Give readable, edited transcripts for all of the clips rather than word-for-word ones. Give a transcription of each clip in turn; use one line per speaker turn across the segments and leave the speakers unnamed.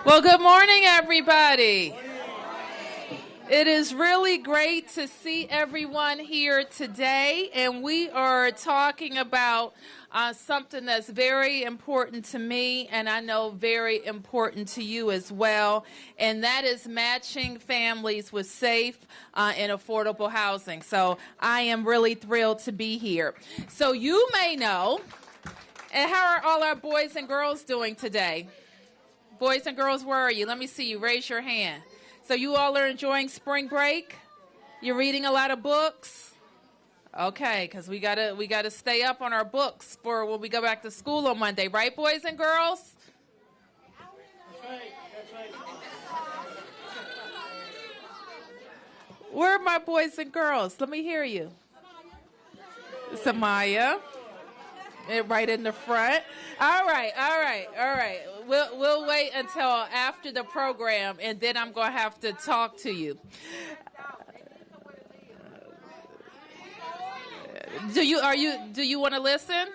Well, good morning, everybody. It is really great to see everyone here today, and we are talking about something that's very important to me, and I know very important to you as well, and that is matching families with safe and affordable housing. So I am really thrilled to be here. So you may know, and how are all our boys and girls doing today? Boys and girls, where are you? Let me see you. Raise your hand. So you all are enjoying spring break? You're reading a lot of books? Okay, because we gotta stay up on our books for when we go back to school on Monday, right, boys and girls? That's right. Where are my boys and girls? Let me hear you. Samaya. Right in the front. All right. We'll wait until after the program, and then I'm going to have to talk to you. Do you want to listen?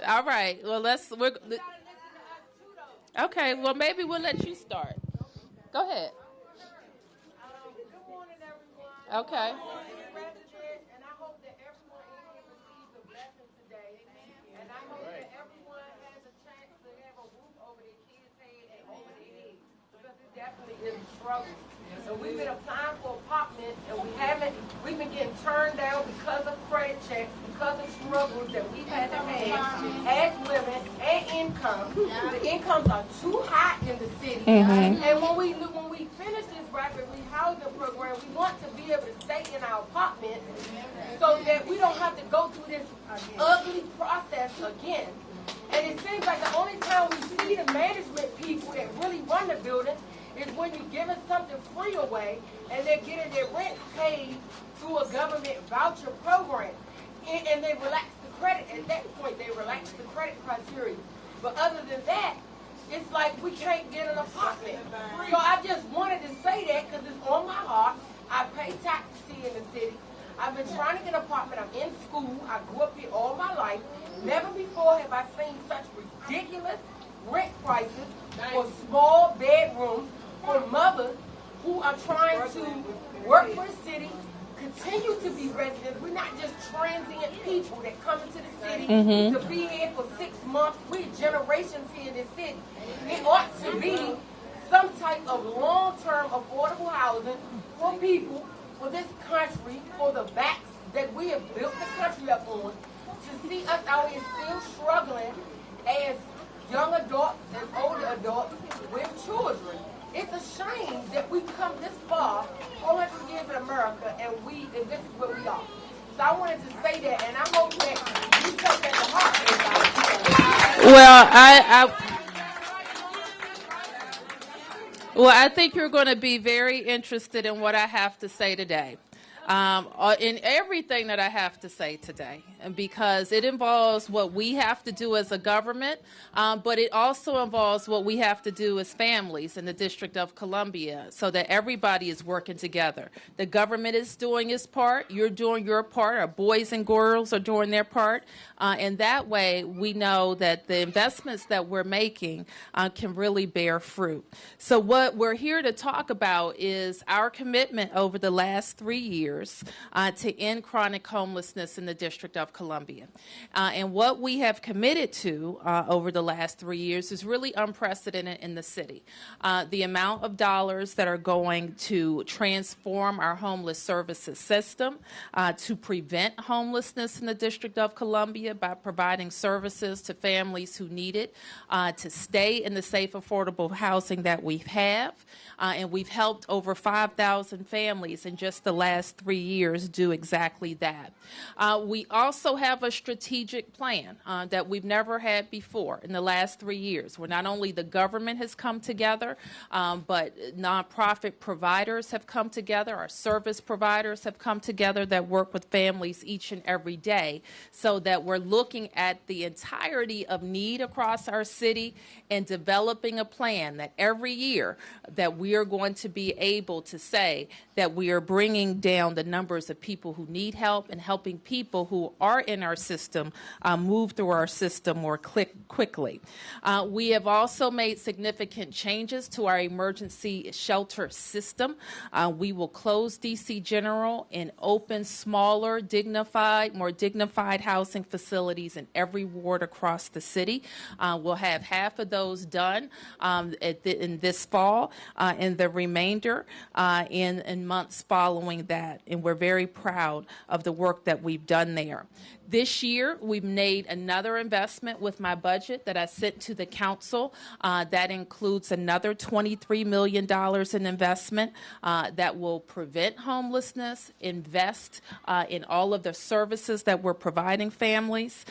All right. Well, okay. Well, maybe we'll let you start. Go ahead.
Good morning, everyone.
Okay.
Is a struggle. So we've been applying for apartments and we've been getting turned down because of credit checks, because of struggles that we've had to have as women and income. The incomes are too high in the city. And when we finish this rapidly housing program, we want to be able to stay in our apartments so that we don't have to go through this ugly process again. And it seems like the only time we see the management people that really run the buildings is when you're giving something free away and they're getting their rent paid through a government voucher program. And they relax the credit. At that point, they relax the credit criteria. But other than that, it's like we can't get an apartment. So I just wanted to say that because it's on my heart. I pay taxes here in the city. I've been trying to get an apartment. I'm in school. I grew up here all my life. Never before have I seen such ridiculous rent prices for small bedrooms for mothers who are trying to work for the city, continue to be residents. We're not just transient people that come into the city to be here for 6 months. We're generations here in this city. It ought to be some type of long-term affordable housing for people, for this country, for the backs that we have built the country up on, to see us out here still struggling as young adults, as older adults, with children. It's a shame that we've come this far, 400 years in America, and this is where we are. So I wanted to say that, and I hope that you take that to heart.
Well, I think you're going to be very interested in what I have to say today. In everything that I have to say today, because it involves what we have to do as a government, but it also involves what we have to do as families in the District of Columbia so that everybody is working together. The government is doing its part, you're doing your part, our boys and girls are doing their part, and that way we know that the investments that we're making can really bear fruit. So what we're here to talk about is our commitment over the last 3 years to end chronic homelessness in the District of Columbia. And what we have committed to over the last 3 years is really unprecedented in the city. The amount of dollars that are going to transform our homeless services system, to prevent homelessness in the District of Columbia by providing services to families who need it, to stay in the safe, affordable housing that we have. And we've helped over 5,000 families in just the last 3 years do exactly that. We also have a strategic plan that we've never had before in the last 3 years, where not only the government has come together, but nonprofit providers have come together, our service providers have come together that work with families each and every day, so that we're looking at the entirety of need across our city and developing a plan that every year that we are going to be able to say that we are bringing down down the numbers of people who need help and helping people who are in our system move through our system more quickly. We have also made significant changes to our emergency shelter system. We will close DC General and open smaller, more dignified housing facilities in every ward across the city. We'll have half of those done in this fall, and the remainder in months following that. And we're very proud of the work that we've done there. This year, we've made another investment with my budget that I sent to the council. That includes another $23 million in investment that will prevent homelessness, invest in all of the services that we're providing families,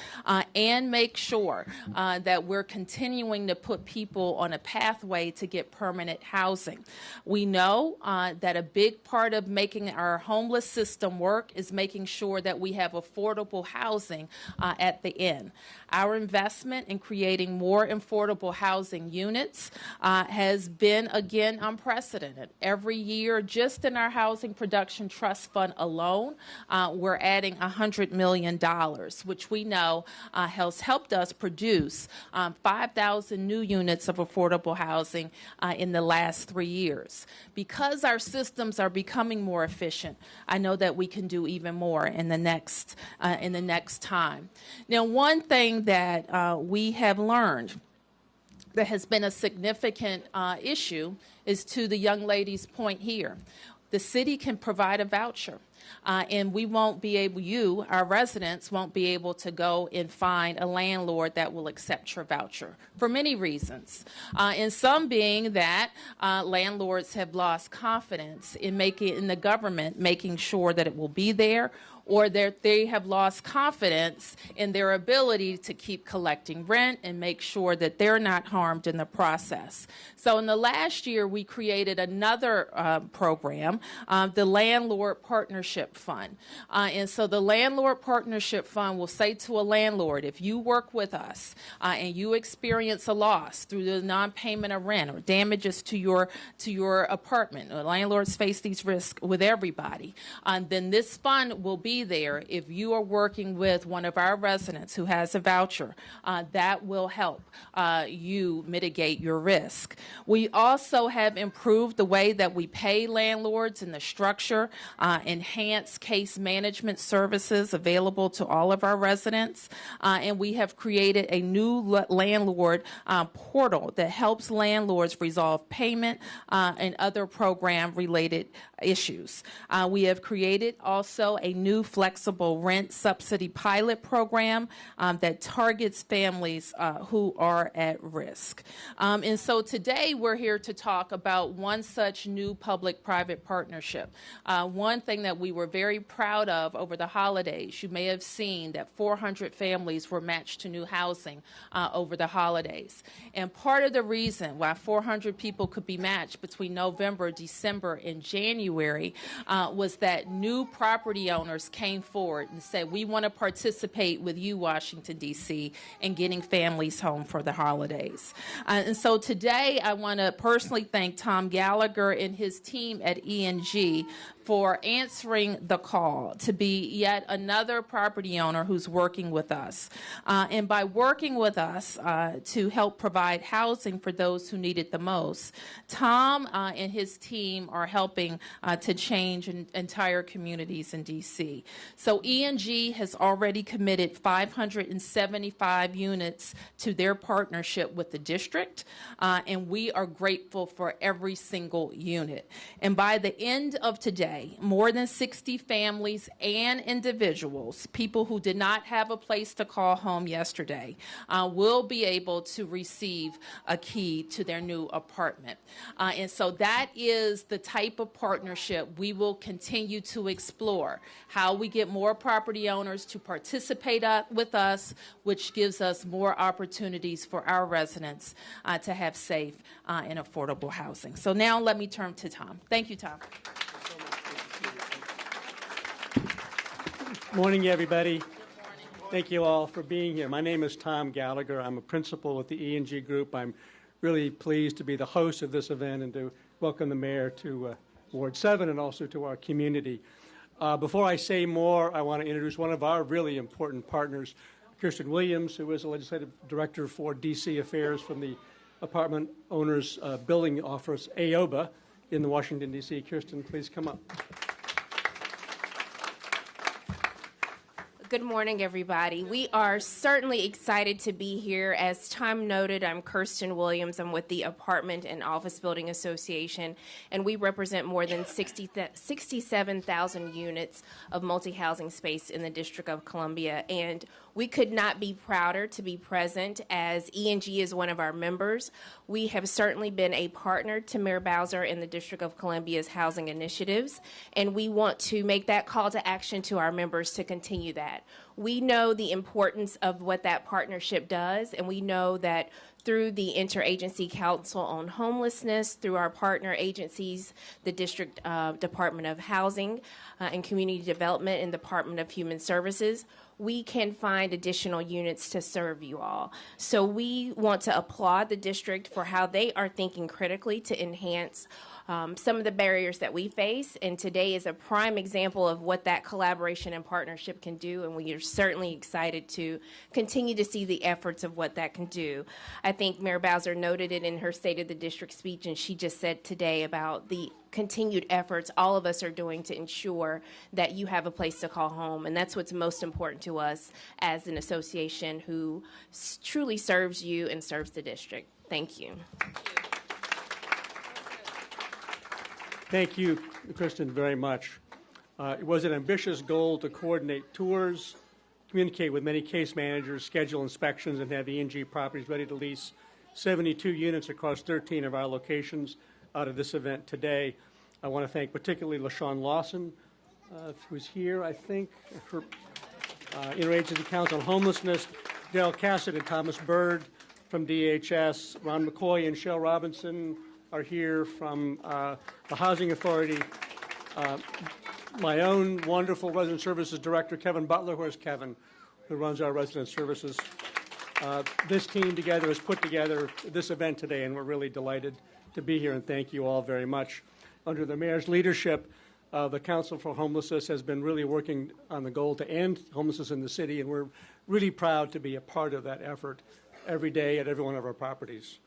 and make sure that we're continuing to put people on a pathway to get permanent housing. We know that a big part of making our homeless system work is making sure that we have affordable housing at the end. Our investment in creating more affordable housing units has been, again, unprecedented. Every year, just in our Housing Production Trust Fund alone, we're adding $100 million, which we know has helped us produce 5,000 new units of affordable housing in the last 3 years. Because our systems are becoming more efficient, I know that we can do even more in the next time. Now, one thing that we have learned that has been a significant issue is to the young lady's point here. The city can provide a voucher. And we won't be able, our residents, won't be able to go and find a landlord that will accept your voucher for many reasons. And some being that landlords have lost confidence in the government making sure that it will be there, or that they have lost confidence in their ability to keep collecting rent and make sure that they're not harmed in the process. So in the last year, we created another program, the Landlord Partnership Fund. And so the Landlord Partnership Fund will say to a landlord, if you work with us and you experience a loss through the non-payment of rent or damages to your apartment, landlords face these risks with everybody, then this fund will be there if you are working with one of our residents who has a voucher. That will help you mitigate your risk. We also have improved the way that we pay landlords and the structure, enhanced case management services available to all of our residents, and we have created a new landlord portal that helps landlords resolve payment and other program-related issues. We have created also a new flexible rent subsidy pilot program that targets families who are at risk. And so today we're here to talk about one such new public-private partnership. One thing that we were very proud of over the holidays, you may have seen that 400 families were matched to new housing over the holidays. And part of the reason why 400 people could be matched between November, December, and January was that new property owners came forward and said, we want to participate with you, Washington, D.C., in getting families home for the holidays. And so today I want to personally thank Tom Gallagher and his team at ENG for answering the call to be yet another property owner who's working with us. And by working with us to help provide housing for those who need it the most, Tom and his team are helping to change entire communities in D.C. So ENG has already committed 575 units to their partnership with the district, and we are grateful for every single unit. And by the end of today, more than 60 families and individuals, people who did not have a place to call home yesterday, will be able to receive a key to their new apartment. And so that is the type of partnership we will continue to explore, how we get more property owners to participate with us, which gives us more opportunities for our residents to have safe and affordable housing. So now let me turn to Tom. Thank you, Tom.
Morning, everybody. Thank you all for being here. My name is Tom Gallagher. I'm a principal at the ENG Group. I'm really pleased to be the host of this event and to welcome the mayor to Ward 7 and also to our community. Before I say more, I want to introduce one of our really important partners, Kirsten Williams, who is the Legislative Director for D.C. Affairs from the Apartment Owners Building Office, AOBA, in the Washington, D.C. Kirsten, please come up.
Good morning, everybody. We are certainly excited to be here. As Tom noted, I'm Kirsten Williams. I'm with the Apartment and Office Building Association, and we represent more than 67,000 units of multi-housing space in the District of Columbia. And we could not be prouder to be present as E&G is one of our members. We have certainly been a partner to Mayor Bowser in the District of Columbia's housing initiatives, and we want to make that call to action to our members to continue that. We know the importance of what that partnership does, and we know that through the Interagency Council on Homelessness, through our partner agencies, the District Department of Housing and Community Development and Department of Human Services, we can find additional units to serve you all. So we want to applaud the district for how they are thinking critically to enhance some of the barriers that we face, and today is a prime example of what that collaboration and partnership can do, and we are certainly excited to continue to see the efforts of what that can do. I think Mayor Bowser noted it in her State of the District speech, and she just said today about the continued efforts all of us are doing to ensure that you have a place to call home, and that's what's most important to us as an association who truly serves you and serves the district. Thank you.
Thank you, Kristen, very much. It was an ambitious goal to coordinate tours, communicate with many case managers, schedule inspections, and have E&G properties ready to lease 72 units across 13 of our locations out of this event today. I want to thank particularly LaShawn Lawson, who's here, I think, for Interagency Council on Homelessness, Daryl Cassidy and Thomas Bird from DHS, Ron McCoy and Shell Robinson are here from the Housing Authority. My own wonderful Resident Services Director, Kevin Butler. Where's Kevin, who runs our Resident Services? This team together has put together this event today, and we're really delighted to be here, and thank you all very much. Under the Mayor's leadership, the Council for Homelessness has been really working on the goal to end homelessness in the city, and we're really proud to be a part of that effort every day at every one of our properties.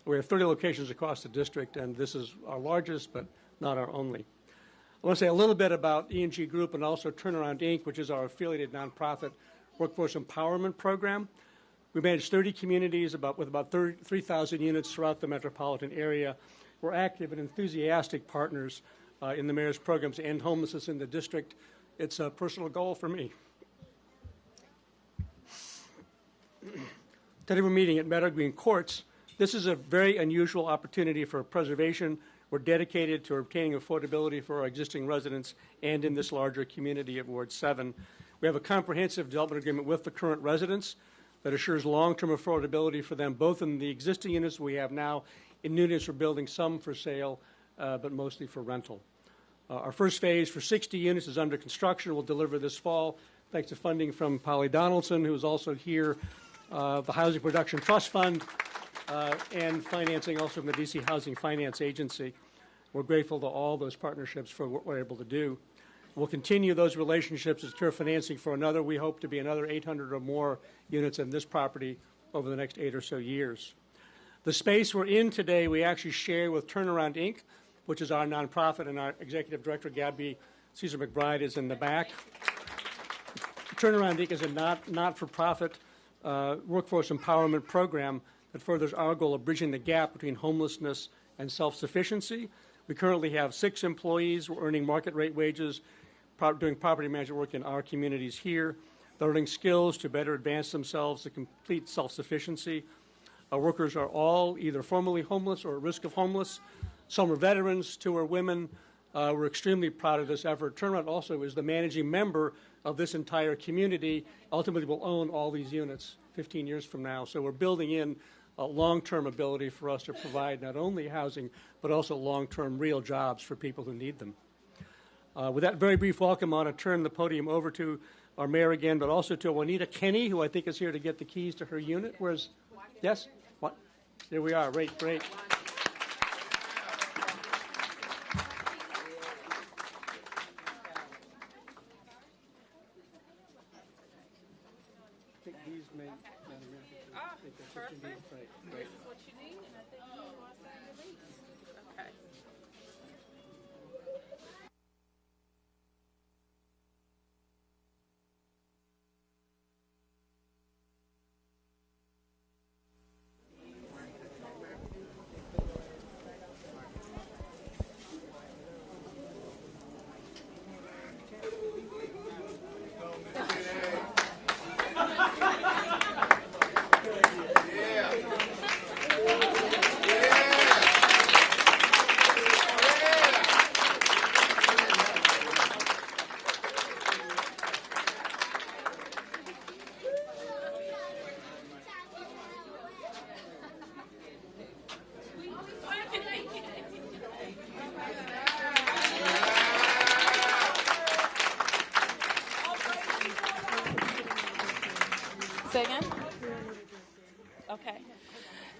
We have 30 locations across the district, and this is our largest, but not our only. I want to say a little bit about E&G Group and also Turnaround Inc., which is our affiliated nonprofit workforce empowerment program. We manage 30 communities with about 3,000 units throughout the metropolitan area. We're active and enthusiastic partners in the Mayor's programs to end homelessness in the district. It's a personal goal for me. Today we're meeting at Meadow Green Courts. This is a very unusual opportunity for preservation. We're dedicated to obtaining affordability for our existing residents and in this larger community of Ward 7. We have a comprehensive development agreement with the current residents that assures long-term affordability for them, both in the existing units we have now, in new units we're building, some for sale, but mostly for rental. Our first phase for 60 units is under construction. We'll deliver this fall, thanks to funding from Polly Donaldson, who is also here, the Housing Production Trust Fund, and financing also from the D.C. Housing Finance Agency. We're grateful to all those partnerships for what we're able to do. We'll continue those relationships and secure financing for another, we hope to be another 800 or more units in this property over the next 8 or so years. The space we're in today, we actually share with Turnaround Inc., which is our nonprofit, and our executive director, Gabby Caesar McBride, is in the back. Turnaround Inc. is a not-for-profit workforce empowerment program that furthers our goal of bridging the gap between homelessness and self-sufficiency. We currently have 6 employees. We're earning market rate wages, doing property management work in our communities here. They're learning skills to better advance themselves to complete self-sufficiency. Our workers are all either formerly homeless or at risk of homeless. Some are veterans, 2 are women. We're extremely proud of this effort. Turnaround also is the managing member of this entire community. Ultimately, will own all these units 15 years from now. So we're building in a long-term ability for us to provide not only housing, but also long-term real jobs for people who need them. With that very brief welcome, I want to turn the podium over to our mayor again, but also to Juanita Kenny, who I think is here to get the keys to her unit. Where's, yes? What? There we are. Great, great.
singing? Okay.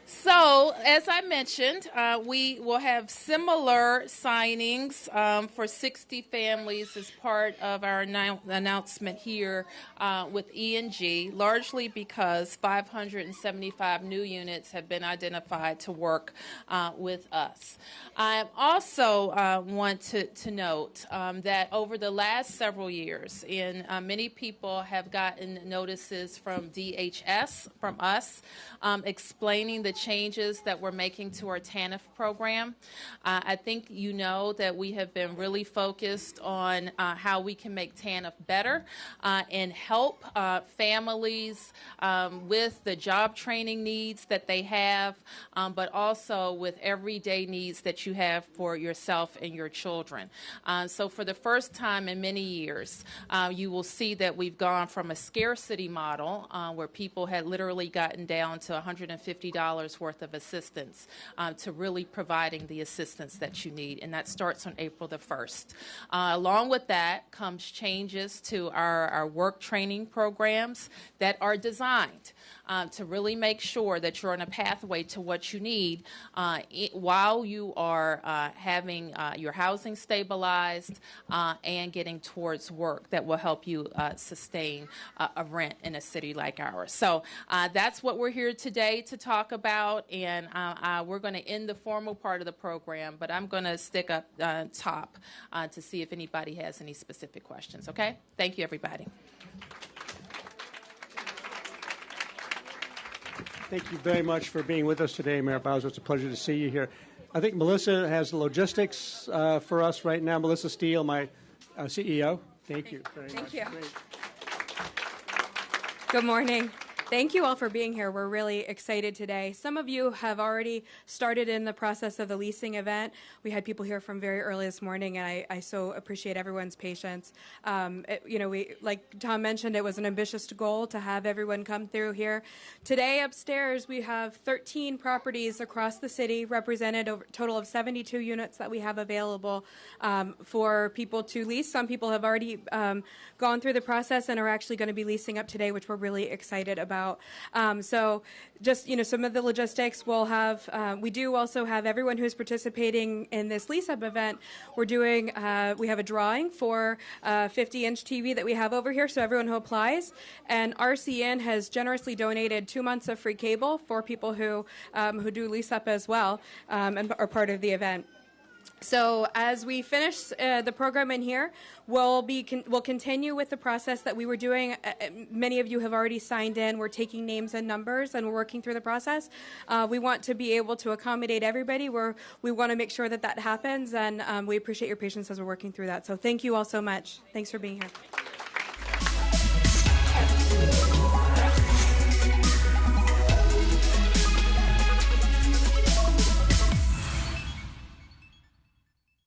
So, as I mentioned, we will have similar signings for 60 families as part of our announcement here with E&G, largely because 575 new units have been identified to work with us. I also want to note that over the last several years, many people have gotten notices from DHS, from us, explaining the changes that we're making to our TANF program. I think you know that we have been really focused on how we can make TANF better and help families with the job training needs that they have, but also with everyday needs that you have for yourself and your children. So for the first time in many years, you will see that we've gone from a scarcity model where people had literally gotten down to $150 worth of assistance to really providing the assistance that you need, and that starts on April the 1st. Along with that comes changes to our work training programs that are designed to really make sure that you're on a pathway to what you need while you are having your housing stabilized and getting towards work that will help you sustain a rent in a city like ours. So that's what we're here today to talk about, and we're going to end the formal part of the program, but I'm going to stick up top to see if anybody has any specific questions, okay? Thank you, everybody.
Thank you very much for being with us today, Mayor Bowser. It's a pleasure to see you here. I think Melissa has the logistics for us right now. Melissa Steele, my CEO. Thank you very much.
Thank you.
Great.
Good morning. Thank you all for being here. We're really excited today. Some of you have already started in the process of the leasing event. We had people here from very early this morning, and I so appreciate everyone's patience. Like Tom mentioned, it was an ambitious goal to have everyone come through here. Today upstairs, we have 13 properties across the city, represented a total of 72 units that we have available for people to lease. Some people have already gone through the process and are actually going to be leasing up today, which we're really excited about. So just, some of the logistics we'll have, we do also have everyone who's participating in this lease-up event. We're doing, we have a drawing for a 50-inch TV that we have over here, so everyone who applies. And RCN has generously donated 2 months of free cable for people who do lease-up as well and are part of the event. So as we finish the program in here, we'll continue with the process that we were doing. Many of you have already signed in. We're taking names and numbers, and we're working through the process. We want to be able to accommodate everybody. We want to make sure that happens, and we appreciate your patience as we're working through that. So thank you all so much. Thanks for being here.